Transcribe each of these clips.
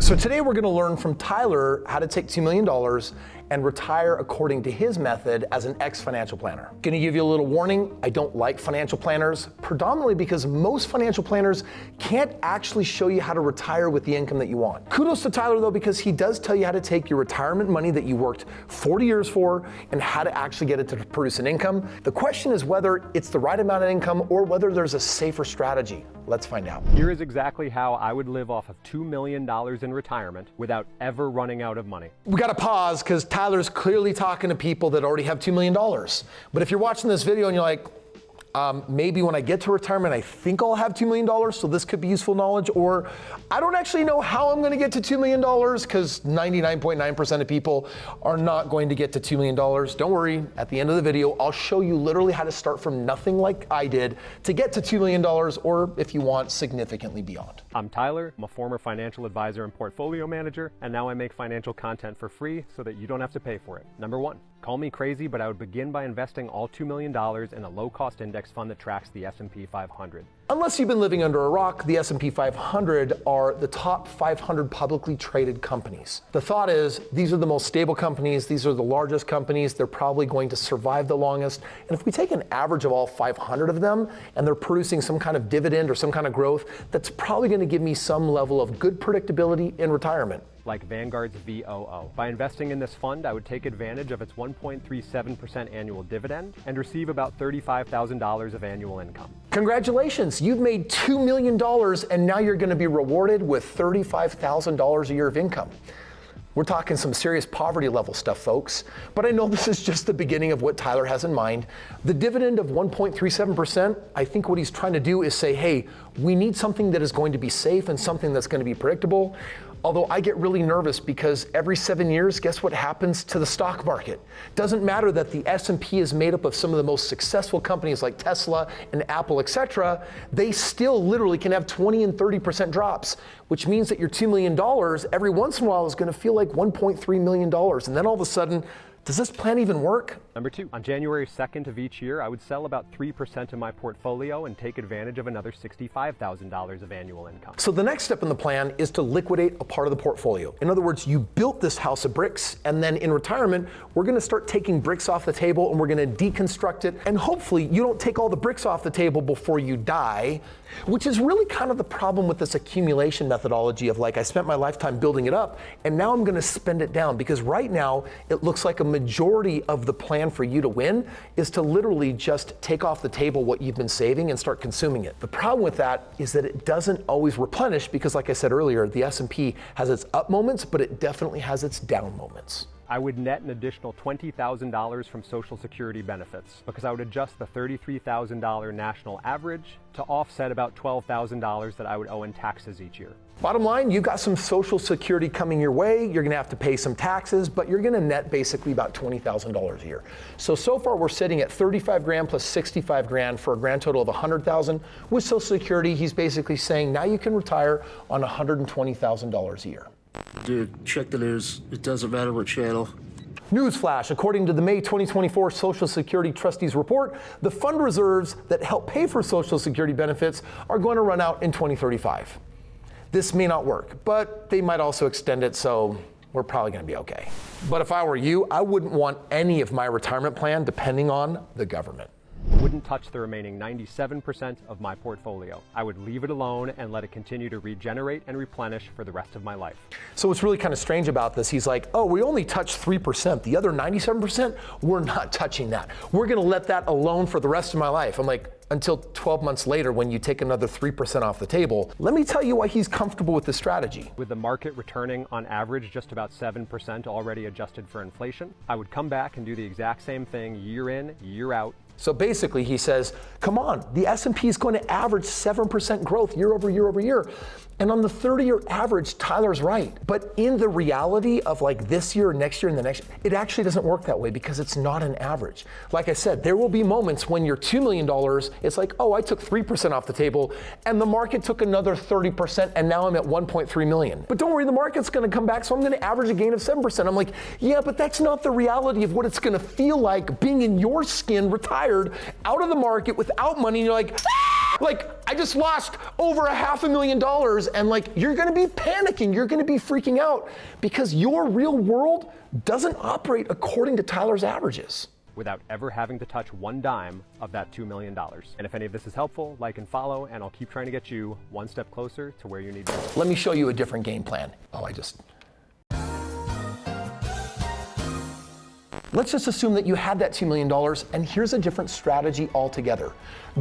So today we're gonna learn from Tyler how to take $2 million and retire according to his method as an ex-financial planner. Gonna give you a little warning, I don't like financial planners, predominantly because most financial planners can't actually show you how to retire with the income that you want. Kudos to Tyler though, because he does tell you how to take your retirement money that you worked 40 years for and how to actually get it to produce an income. The question is whether it's the right amount of income or whether there's a safer strategy. Let's find out. Here is exactly how I would live off of $2 million in retirement without ever running out of money. We gotta pause because Tyler's clearly talking to people that already have $2 million. But if you're watching this video and you're like, maybe when I get to retirement, I think I'll have $2 million, so this could be useful knowledge, or I don't actually know how I'm gonna get to $2 million because 99.9% of people are not going to get to $2 million. Don't worry, at the end of the video, I'll show you literally how to start from nothing like I did to get to $2 million, or if you want, significantly beyond. I'm Tyler, I'm a former financial advisor and portfolio manager, and now I make financial content for free so that you don't have to pay for it. Number one, call me crazy, but I would begin by investing all $2 million in a low-cost index fund that tracks the S&P 500. Unless you've been living under a rock, the S&P 500 are the top 500 publicly traded companies. The thought is, these are the most stable companies, these are the largest companies, they're probably going to survive the longest. And if we take an average of all 500 of them, and they're producing some kind of dividend or some kind of growth, that's probably going to give me some level of good predictability in retirement. Like Vanguard's VOO. By investing in this fund, I would take advantage of its 1.37% annual dividend and receive about $35,000 of annual income. Congratulations, you've made $2 million and now you're going to be rewarded with $35,000 a year of income. We're talking some serious poverty level stuff, folks. But I know this is just the beginning of what Tyler has in mind. The dividend of 1.37%, I think what he's trying to do is say, hey, we need something that is going to be safe and something that's going to be predictable. Although I get really nervous because every 7 years, guess what happens to the stock market? Doesn't matter that the S&P is made up of some of the most successful companies like Tesla and Apple, etc. They still literally can have 20 and 30% drops, which means that your $2 million every once in a while is going to feel like $1.3 million. And then all of a sudden, does this plan even work? Number two, on January 2nd of each year, I would sell about 3% of my portfolio and take advantage of another $65,000 of annual income. So the next step in the plan is to liquidate a part of the portfolio. In other words, you built this house of bricks, and then in retirement, we're gonna start taking bricks off the table and we're gonna deconstruct it. And hopefully you don't take all the bricks off the table before you die, which is really kind of the problem with this accumulation methodology of like, I spent my lifetime building it up and now I'm gonna spend it down, because right now it looks like a majority of the plan for you to win is to literally just take off the table what you've been saving and start consuming it. The problem with that is that it doesn't always replenish because, like I said earlier, the S&P has its up moments, but it definitely has its down moments. I would net an additional $20,000 from Social Security benefits because I would adjust the $33,000 national average to offset about $12,000 that I would owe in taxes each year. Bottom line, you've got some Social Security coming your way, you're gonna have to pay some taxes, but you're gonna net basically about $20,000 a year. So far we're sitting at 35 grand plus 65 grand for a grand total of 100,000. With Social Security, he's basically saying now you can retire on $120,000 a year. Dude, check the news. It doesn't matter what channel. Newsflash, according to the May 2024 Social Security Trustees Report, the fund reserves that help pay for Social Security benefits are going to run out in 2035. This may not work, but they might also extend it, so we're probably going to be okay. But if I were you, I wouldn't want any of my retirement plan depending on the government. Wouldn't touch the remaining 97% of my portfolio. I would leave it alone and let it continue to regenerate and replenish for the rest of my life. So what's really kind of strange about this, he's like, oh, we only touched 3%. The other 97%, we're not touching that. We're going to let that alone for the rest of my life. I'm like, until 12 months later when you take another 3% off the table. Let me tell you why he's comfortable with this strategy. With the market returning on average just about 7% already adjusted for inflation, I would come back and do the exact same thing year in, year out. So basically he says, come on, the S&P is going to average 7% growth year over year over year. And on the 30-year average, Tyler's right. But in the reality of like this year, next year, and the next, it actually doesn't work that way because it's not an average. Like I said, there will be moments when your $2 million, it's like, oh, I took 3% off the table and the market took another 30% and now I'm at 1.3 million. But don't worry, the market's gonna come back, so I'm gonna average a gain of 7%. I'm like, yeah, but that's not the reality of what it's gonna feel like being in your skin, retired, out of the market, without money, and you're like, ah! Like, I just lost over $500,000 and like, you're gonna be panicking, you're gonna be freaking out because your real world doesn't operate according to Tyler's averages. Without ever having to touch one dime of that $2 million. And if any of this is helpful, like and follow, and I'll keep trying to get you one step closer to where you need to be. Let me show you a different game plan. Let's just assume that you had that $2 million, and here's a different strategy altogether.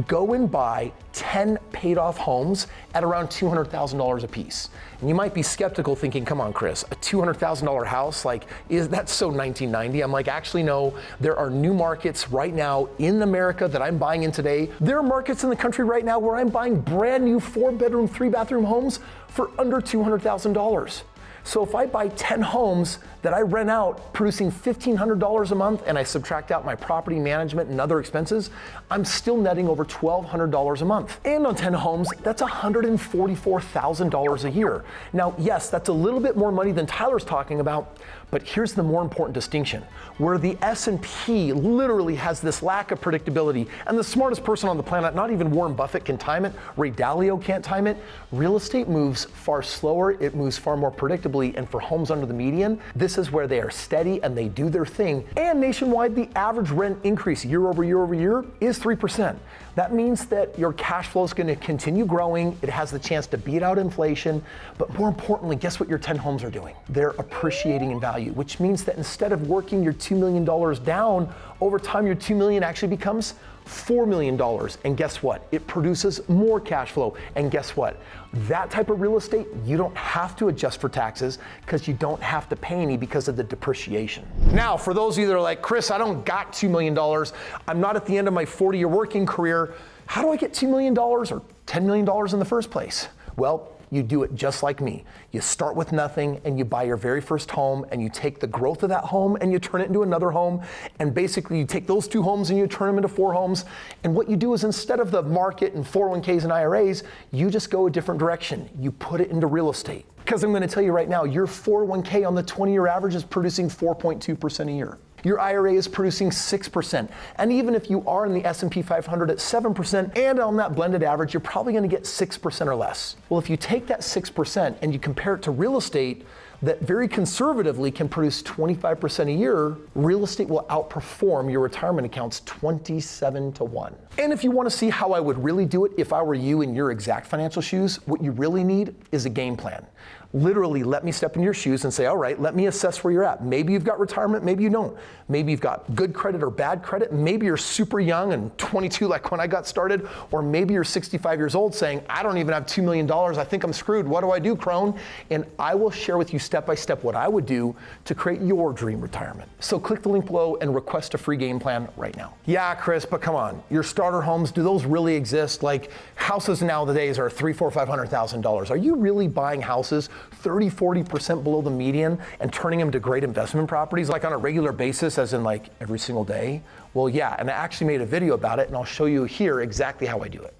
Go and buy 10 paid off homes at around $200,000 a piece. And you might be skeptical thinking, come on, Kris, a $200,000 house, like, is that so 1990? I'm like, actually, no, there are new markets right now in America that I'm buying in today. There are markets in the country right now where I'm buying brand new 4-bedroom, 3-bathroom homes for under $200,000. So if I buy 10 homes that I rent out producing $1,500 a month and I subtract out my property management and other expenses, I'm still netting over $1,200 a month. And on 10 homes, that's $144,000 a year. Now, yes, that's a little bit more money than Tyler's talking about, but here's the more important distinction. Where the S&P literally has this lack of predictability, and the smartest person on the planet, not even Warren Buffett can time it, Ray Dalio can't time it, real estate moves far slower, it moves far more predictably, and for homes under the median, this is where they are steady and they do their thing. And nationwide, the average rent increase year over year over year is 3%. That means that your cash flow is going to continue growing. It has the chance to beat out inflation. But more importantly, guess what your 10 homes are doing? They're appreciating in value, which means that instead of working your $2 million down, over time your $2 million actually becomes $4 million. And guess what? It produces more cash flow. And guess what? That type of real estate, you don't have to adjust for taxes because you don't have to pay any because of the depreciation. Now, for those of you that are like, Kris, I don't got $2 million. I'm not at the end of my 40-year working career. How do I get $2 million or $10 million in the first place? Well, you do it just like me. You start with nothing and you buy your very first home and you take the growth of that home and you turn it into another home. And basically you take those 2 homes and you turn them into 4 homes. And what you do is instead of the market and 401ks and IRAs, you just go a different direction. You put it into real estate. Because I'm going to tell you right now, your 401k on the 20-year average is producing 4.2% a year. Your IRA is producing 6%. And even if you are in the S&P 500 at 7%, and on that blended average, you're probably going to get 6% or less. Well, if you take that 6% and you compare it to real estate that very conservatively can produce 25% a year, real estate will outperform your retirement accounts 27-1. And if you want to see how I would really do it if I were you in your exact financial shoes, what you really need is a game plan. Literally, let me step in your shoes and say, all right, let me assess where you're at. Maybe you've got retirement, maybe you don't. Maybe you've got good credit or bad credit. Maybe you're super young and 22 like when I got started, or maybe you're 65 years old saying, I don't even have $2 million. I think I'm screwed. What do I do, Krohn? And I will share with you step by step what I would do to create your dream retirement. So click the link below and request a free game plan right now. Yeah, Kris, but come on. Your starter homes, do those really exist? Like houses nowadays are $300,000, $400,000, $500,000. Are you really buying houses 30, 40% below the median and turning them to great investment properties like on a regular basis, as in like every single day? Well, yeah, and I actually made a video about it and I'll show you here exactly how I do it.